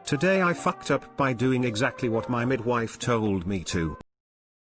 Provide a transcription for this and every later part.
Today I fucked up by doing exactly what my midwife told me to.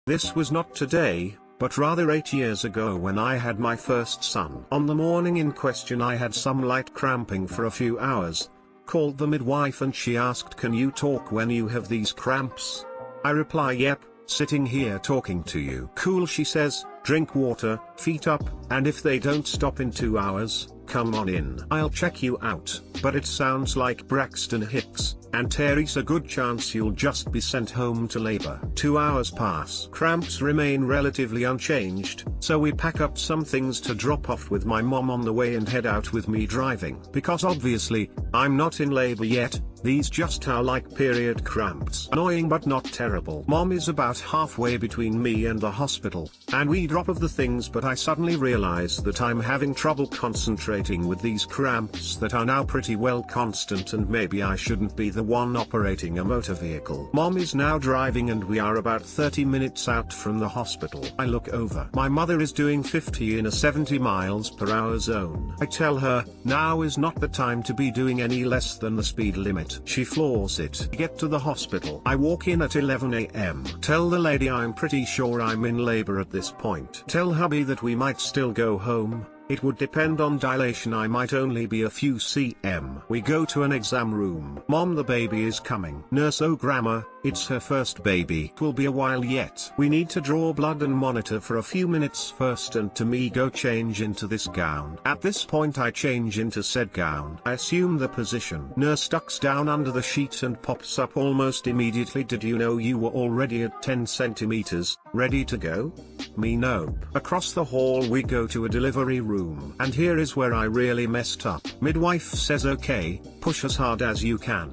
This was not today, but rather 8 years ago when I had my first son. On the morning in question I had some light cramping for a few hours. Called the midwife and she asked, "Can you talk when you have these cramps?" I reply, "Yep, sitting here talking to you." "Cool," she says, "drink water, feet up, and if they don't stop in 2 hours, come on in. I'll check you out." But it sounds like Braxton Hicks, and Terry's a good chance you'll just be sent home to labor. 2 hours pass. Cramps remain relatively unchanged, so we pack up some things to drop off with my mom on the way and head out with me driving. Because obviously, I'm not in labor yet, these just are like period cramps. Annoying but not terrible. Mom is about halfway between me and the hospital, and we drop off the things, but I suddenly realize that I'm having trouble concentrating with these cramps that are now pretty well constant, and maybe I shouldn't be the one operating a motor vehicle. Mom is now driving and we are about 30 minutes out from the hospital. I look over. My mother is doing 50 in a 70 miles per hour zone. I tell her, now is not the time to be doing any less than the speed limit. She floors it. I get to the hospital. I walk in at 11 a.m. Tell the lady I'm pretty sure I'm in labor at this point. Tell hubby that we might still go home. It would depend on dilation, I might only be a few cm. We go to an exam room. "Mom, the baby is coming." Nurse: "Oh grandma, it's her first baby. It will be a while yet. We need to draw blood and monitor for a few minutes first, and to me go change into this gown." At this point I change into said gown. I assume the position. Nurse ducks down under the sheet and pops up almost immediately. "Did you know you were already at 10 centimeters, ready to go?" Me: "Nope." Across the hall we go to a delivery room, and here is where I really messed up. Midwife says, "Okay, push as hard as you can."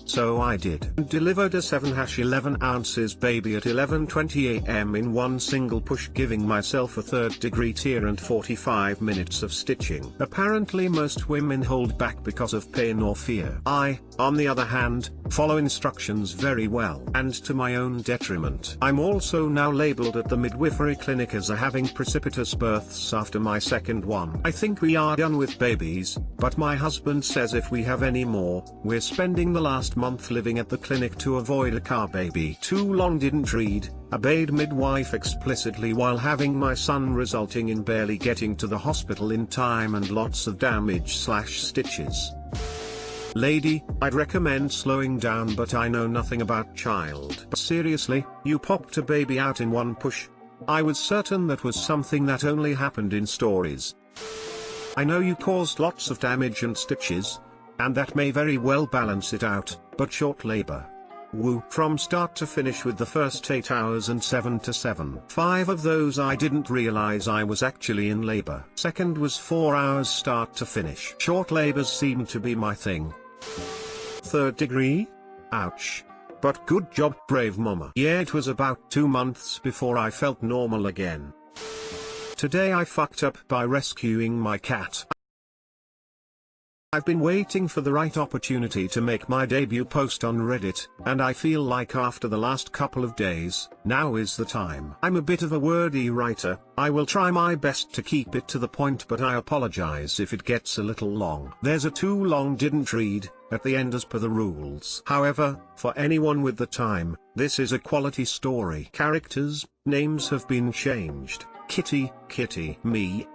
So I did, and delivered a 7-11 ounces baby at 11:20 a.m. in one single push, giving myself a 3rd degree tear and 45 minutes of stitching. Apparently most women hold back because of pain or fear. I, on the other hand, follow instructions very well, and to my own detriment. I'm also now labeled at the midwifery clinic as having precipitous births after my second one. I think we are done with babies, but my husband says if we have any more, we're spending the last month living at the clinic to avoid a car baby. Too long didn't read, obeyed midwife explicitly while having my son, resulting in barely getting to the hospital in time and lots of damage/stitches. Lady, I'd recommend slowing down, but I know nothing about child. But seriously, you popped a baby out in one push? I was certain that was something that only happened in stories. I know you caused lots of damage and stitches, and that may very well balance it out, but short labor. Woo. From start to finish with the first 8 hours and 7 to 7. 5 of those I didn't realize I was actually in labor. Second was 4 hours start to finish. Short labors seem to be my thing. 3rd degree? Ouch. But good job, brave mama. Yeah, it was about 2 months before I felt normal again. Today I fucked up by rescuing my cat. I've been waiting for the right opportunity to make my debut post on Reddit, and I feel like after the last couple of days, now is the time. I'm a bit of a wordy writer. I will try my best to keep it to the point, but I apologize if it gets a little long. There's a too long didn't read at the end as per the rules. However, for anyone with the time, this is a quality story. Characters, names have been changed. Kitty, me,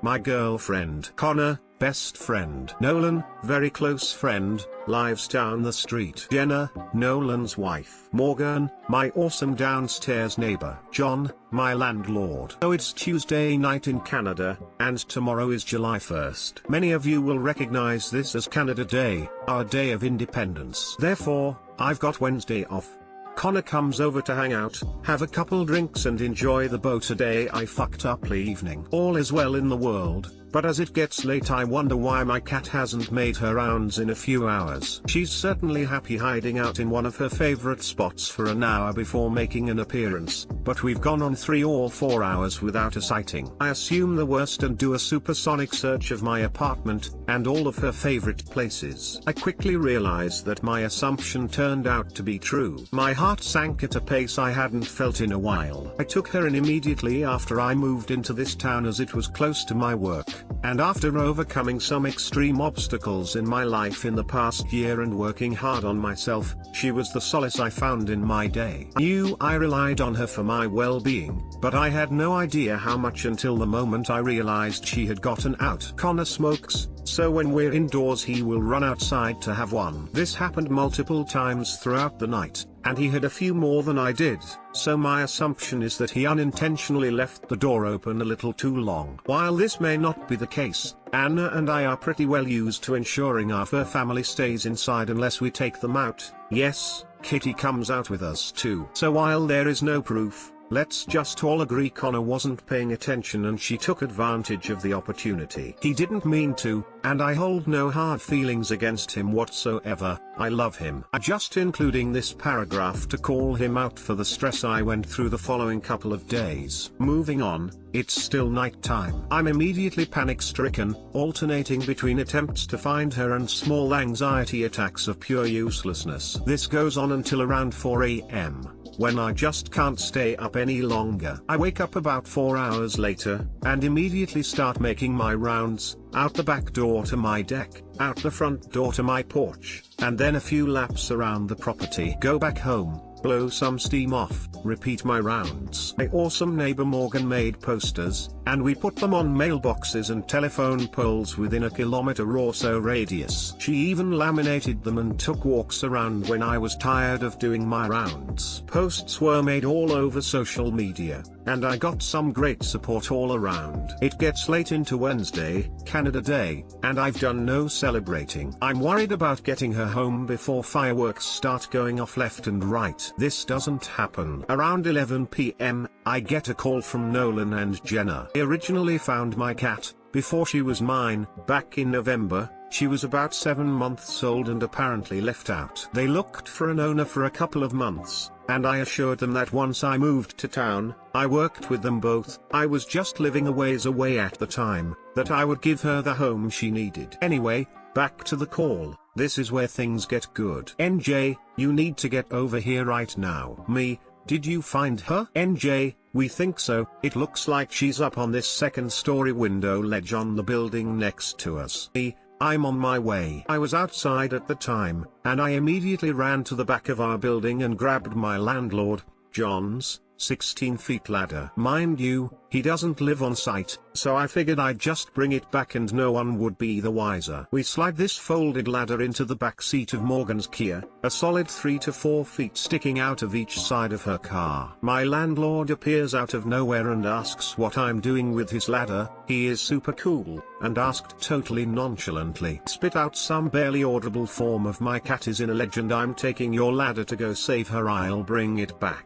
my girlfriend. Connor, best friend. Nolan, very close friend, lives down the street. Jenna, Nolan's wife. Morgan, my awesome downstairs neighbor. John, my landlord. Oh, it's Tuesday night in Canada, and tomorrow is July 1st. Many of you will recognize this as Canada Day, our day of independence. Therefore, I've got Wednesday off. Connor comes over to hang out, have a couple drinks and enjoy the boat. Today I fucked up evening. All is well in the world, but as it gets late I wonder why my cat hasn't made her rounds in a few hours. She's certainly happy hiding out in one of her favorite spots for an hour before making an appearance, but we've gone on 3 or 4 hours without a sighting. I assume the worst and do a supersonic search of my apartment, and all of her favorite places. I quickly realized that my assumption turned out to be true. My heart sank at a pace I hadn't felt in a while. I took her in immediately after I moved into this town as it was close to my work. and after overcoming some extreme obstacles in my life in the past year and working hard on myself, she was the solace I found in my day. I knew I relied on her for my well-being, but I had no idea how much until the moment I realized she had gotten out. Connor smokes, so when we're indoors he will run outside to have one. This happened multiple times throughout the night, and he had a few more than I did, so my assumption is that he unintentionally left the door open a little too long. While this may not be the case, Anna and I are pretty well used to ensuring our fur family stays inside unless we take them out. Yes, Kitty comes out with us too. So while there is no proof, let's just all agree Connor wasn't paying attention and she took advantage of the opportunity. He didn't mean to, and I hold no hard feelings against him whatsoever. I love him. I'm just including this paragraph to call him out for the stress I went through the following couple of days. Moving on, it's still night time. I'm immediately panic-stricken, alternating between attempts to find her and small anxiety attacks of pure uselessness. This goes on until around 4 AM. When I just can't stay up any longer. I wake up about 4 hours later, and immediately start making my rounds, out the back door to my deck, out the front door to my porch, and then a few laps around the property. Go back home, blow some steam off, repeat my rounds. My awesome neighbor Morgan made posters, and we put them on mailboxes and telephone poles within a kilometer or so radius. She even laminated them and took walks around when I was tired of doing my rounds. Posts were made all over social media, and I got some great support all around. It gets late into Wednesday, Canada Day, and I've done no celebrating. I'm worried about getting her home before fireworks start going off left and right. This doesn't happen. Around 11 PM, I get a call from Nolan and Jenna. I originally found my cat, before she was mine, back in November. She was about 7 months old and apparently left out. They looked for an owner for a couple of months, and I assured them that once I moved to town, I worked with them both. I was just living a ways away at the time, that I would give her the home she needed. Anyway, back to the call. This is where things get good. NJ, you need to get over here right now. Me, did you find her? NJ, we think so. It looks like she's up on this second-story window ledge on the building next to us. Me, I'm on my way. I was outside at the time, and I immediately ran to the back of our building and grabbed my landlord, John's 16-feet ladder. Mind you, he doesn't live on site, so I figured I'd just bring it back and no one would be the wiser. We slide this folded ladder into the back seat of Morgan's Kia, a solid 3 to 4 feet sticking out of each side of her car. My landlord appears out of nowhere and asks what I'm doing with his ladder. He is super cool, and asked totally nonchalantly. Spit out some barely audible form of "my cat is in a ledge and I'm taking your ladder to go save her, I'll bring it back.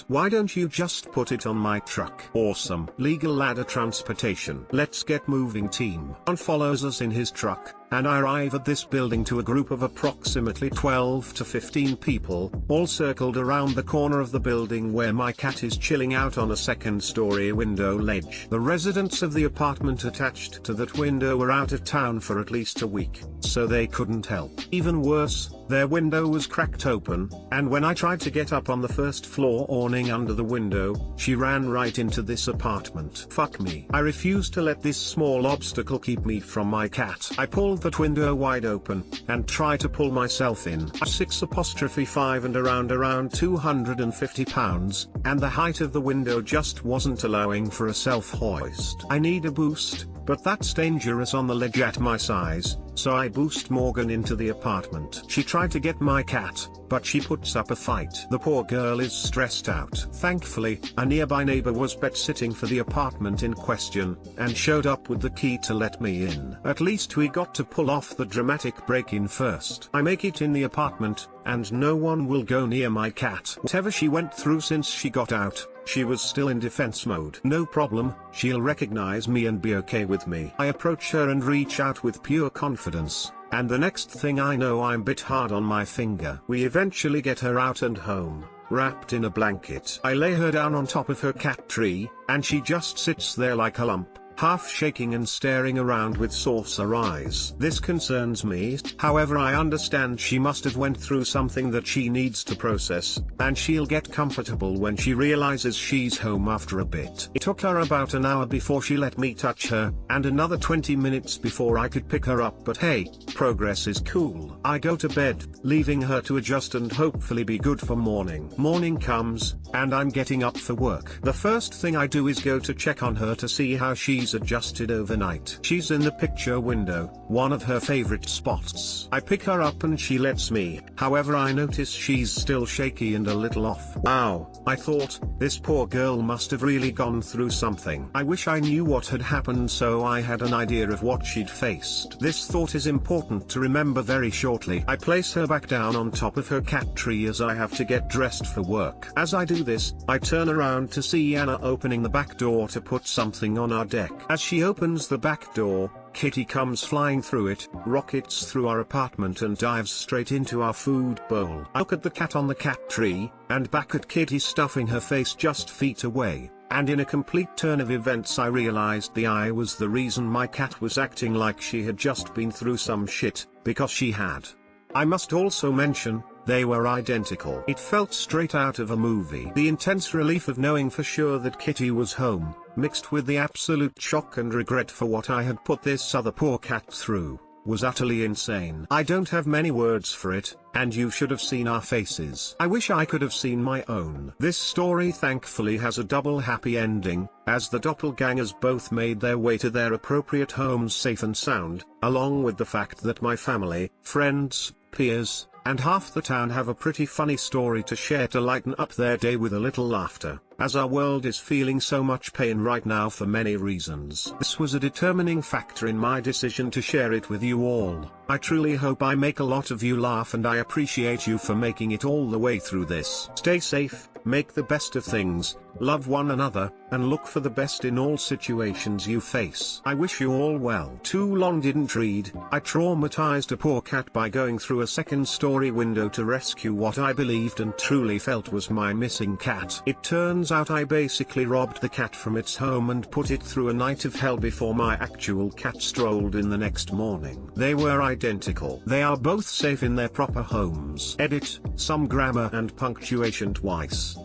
Why don't you just put it on my truck? Awesome. Legal ladder transportation. Let's get moving team. John follows us in his truck, and I arrive at this building to a group of approximately 12 to 15 people, all circled around the corner of the building where my cat is chilling out on a second-story window ledge. The residents of the apartment attached to that window were out of town for at least a week, so they couldn't help. Even worse, their window was cracked open, and when I tried to get up on the first floor awning under the window, she ran right into this apartment. Fuck me. I refused to let this small obstacle keep me from my cat. I pulled that window wide open, and try to pull myself in. I'm 6'5" and around 250 pounds, and the height of the window just wasn't allowing for a self-hoist. I need a boost, but that's dangerous on the ledge at my size, so I boost Morgan into the apartment. She tried to get my cat, but she puts up a fight. The poor girl is stressed out. Thankfully, a nearby neighbor was pet-sitting for the apartment in question, and showed up with the key to let me in. At least we got to pull off the dramatic break-in first. I make it in the apartment, and no one will go near my cat. Whatever she went through since she got out, she was still in defense mode. No problem, she'll recognize me and be okay with me. I approach her and reach out with pure confidence, and the next thing I know I'm bit hard on my finger. We eventually get her out and home, wrapped in a blanket. I lay her down on top of her cat tree, and she just sits there like a lump, half shaking and staring around with saucer eyes. This concerns me, however I understand she must have went through something that she needs to process, and she'll get comfortable when she realizes she's home after a bit. It took her about an hour before she let me touch her, and another 20 minutes before I could pick her up, but hey, progress is cool. I go to bed, leaving her to adjust and hopefully be good for morning. Morning comes, and I'm getting up for work. The first thing I do is go to check on her to see how she's adjusted overnight. She's in the picture window, one of her favorite spots. I pick her up and she lets me, however I notice she's still shaky and a little off. Wow, I thought, this poor girl must have really gone through something. I wish I knew what had happened so I had an idea of what she'd faced. This thought is important to remember very shortly. I place her back down on top of her cat tree as I have to get dressed for work. As I do this, I turn around to see Anna opening the back door to put something on our deck. As she opens the back door, Kitty comes flying through it, rockets through our apartment and dives straight into our food bowl. I look at the cat on the cat tree, and back at Kitty stuffing her face just feet away. And in a complete turn of events I realized the eye was the reason my cat was acting like she had just been through some shit, because she had. I must also mention, they were identical. It felt straight out of a movie. The intense relief of knowing for sure that Kitty was home, mixed with the absolute shock and regret for what I had put this other poor cat through, was utterly insane. I don't have many words for it, and you should have seen our faces. I wish I could have seen my own. This story thankfully has a double happy ending, as the doppelgangers both made their way to their appropriate homes safe and sound, along with the fact that my family, friends, peers, and half the town have a pretty funny story to share to lighten up their day with a little laughter, as our world is feeling so much pain right now for many reasons. This was a determining factor in my decision to share it with you all. I truly hope I make a lot of you laugh and I appreciate you for making it all the way through this. Stay safe, make the best of things, love one another, and look for the best in all situations you face. I wish you all well. Too long didn't read. I traumatized a poor cat by going through a second-story window to rescue what I believed and truly felt was my missing cat. It turns out I basically robbed the cat from its home and put it through a night of hell before my actual cat strolled in the next morning. They were identical. They are both safe in their proper homes. Edit, some grammar and punctuation twice.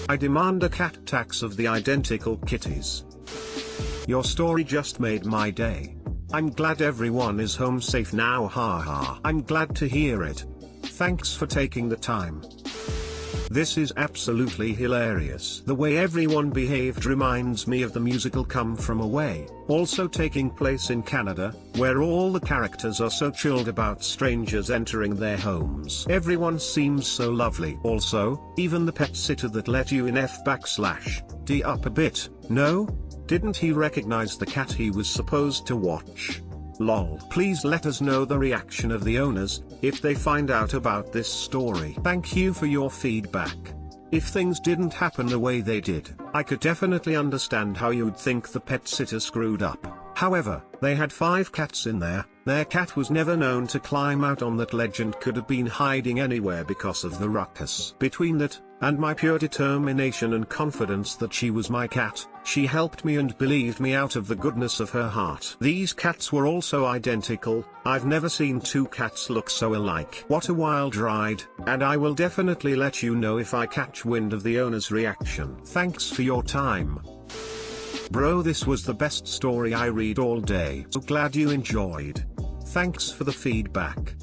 I demand a cat tax of the identical kitties. Your story just made my day. I'm glad everyone is home safe now, haha. I'm glad to hear it. Thanks for taking the time. This is absolutely hilarious. The way everyone behaved reminds me of the musical Come From Away, also taking place in Canada, where all the characters are so chilled about strangers entering their homes. Everyone seems so lovely. Also, even the pet sitter that let you in F/D up a bit, no? Didn't he recognize the cat he was supposed to watch? Lol. Please let us know the reaction of the owners, if they find out about this story. Thank you for your feedback. If things didn't happen the way they did, I could definitely understand how you'd think the pet sitter screwed up. However, they had 5 cats in there, their cat was never known to climb out on that ledge and could have been hiding anywhere because of the ruckus. Between that, and my pure determination and confidence that she was my cat, she helped me and believed me out of the goodness of her heart. These cats were also identical. I've never seen 2 cats look so alike. What a wild ride, and I will definitely let you know if I catch wind of the owner's reaction. Thanks for your time. Bro, this was the best story I read all day. So glad you enjoyed. Thanks for the feedback.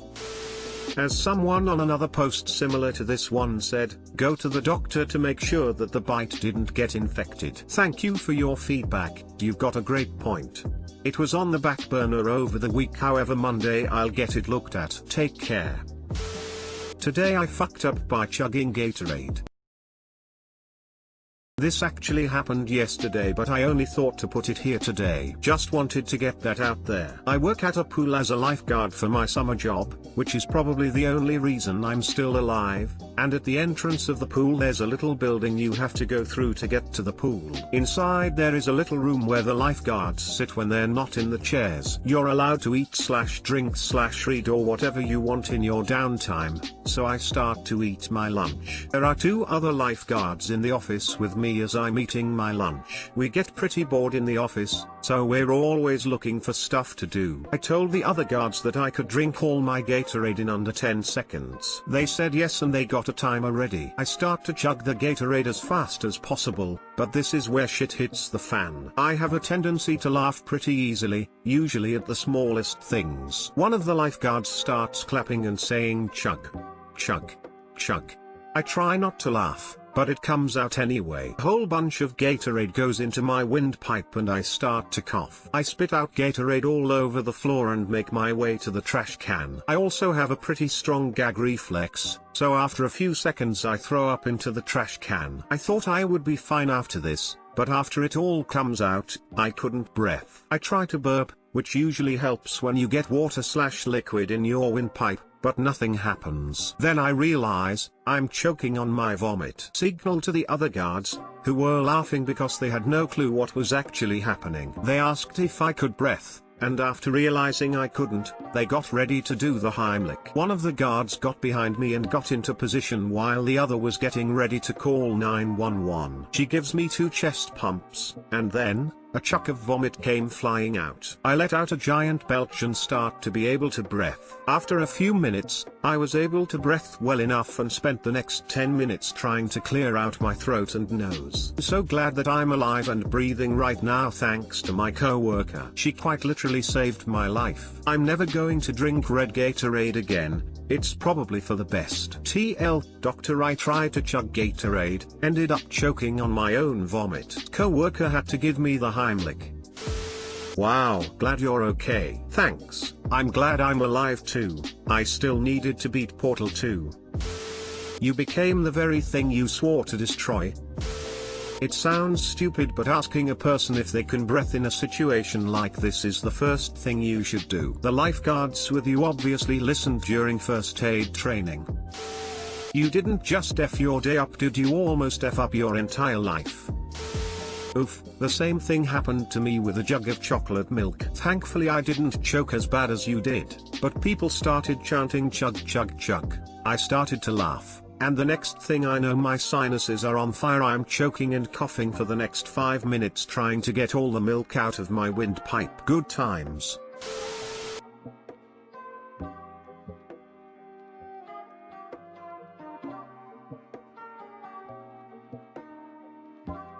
As someone on another post similar to this one said, go to the doctor to make sure that the bite didn't get infected. Thank you for your feedback, you've got a great point. It was on the back burner over the week, however Monday I'll get it looked at. Take care. Today I fucked up by chugging Gatorade. This actually happened yesterday, but I only thought to put it here today. Just wanted to get that out there. I work at a pool as a lifeguard for my summer job, which is probably the only reason I'm still alive. and at the entrance of the pool there's a little building you have to go through to get to the pool. Inside there is a little room where the lifeguards sit when they're not in the chairs. You're allowed to eat / drink / read or whatever you want in your downtime, so I start to eat my lunch. There are 2 other lifeguards in the office with me as I'm eating my lunch. We get pretty bored in the office, so we're always looking for stuff to do. I told the other guards that I could drink all my Gatorade in under 10 seconds. They said yes and they got a timer ready. I start to chug the Gatorade as fast as possible, but this is where shit hits the fan. I have a tendency to laugh pretty easily, usually at the smallest things. One of the lifeguards starts clapping and saying chug, chug, chug. I try not to laugh, but it comes out anyway. A whole bunch of Gatorade goes into my windpipe and I start to cough. I spit out Gatorade all over the floor and make my way to the trash can. I also have a pretty strong gag reflex, so after a few seconds I throw up into the trash can. I thought I would be fine after this, but after it all comes out, I couldn't breathe. I try to burp, which usually helps when you get water / liquid in your windpipe, but nothing happens. Then I realize, I'm choking on my vomit. Signal to the other guards, who were laughing because they had no clue what was actually happening. They asked if I could breathe, and after realizing I couldn't, they got ready to do the Heimlich. One of the guards got behind me and got into position while the other was getting ready to call 911. She gives me 2 chest pumps, and then, a chuck of vomit came flying out. I let out a giant belch and start to be able to breathe. After a few minutes, I was able to breathe well enough and spent the next 10 minutes trying to clear out my throat and nose. I'm so glad that I'm alive and breathing right now thanks to my coworker. She quite literally saved my life. I'm never going to drink red Gatorade again. It's probably for the best. TL, doctor, I tried to chug Gatorade, ended up choking on my own vomit. Coworker had to give me the Heimlich. Wow, glad you're okay. Thanks, I'm glad I'm alive too. I still needed to beat Portal 2. You became the very thing you swore to destroy. It sounds stupid, but asking a person if they can breathe in a situation like this is the first thing you should do. The lifeguards with you obviously listened during first aid training. You didn't just F your day up, did you almost F up your entire life? Oof, the same thing happened to me with a jug of chocolate milk. Thankfully I didn't choke as bad as you did, but people started chanting chug chug chug. I started to laugh. And the next thing I know my sinuses are on fire. I'm choking and coughing for the next 5 minutes trying to get all the milk out of my windpipe. Good times.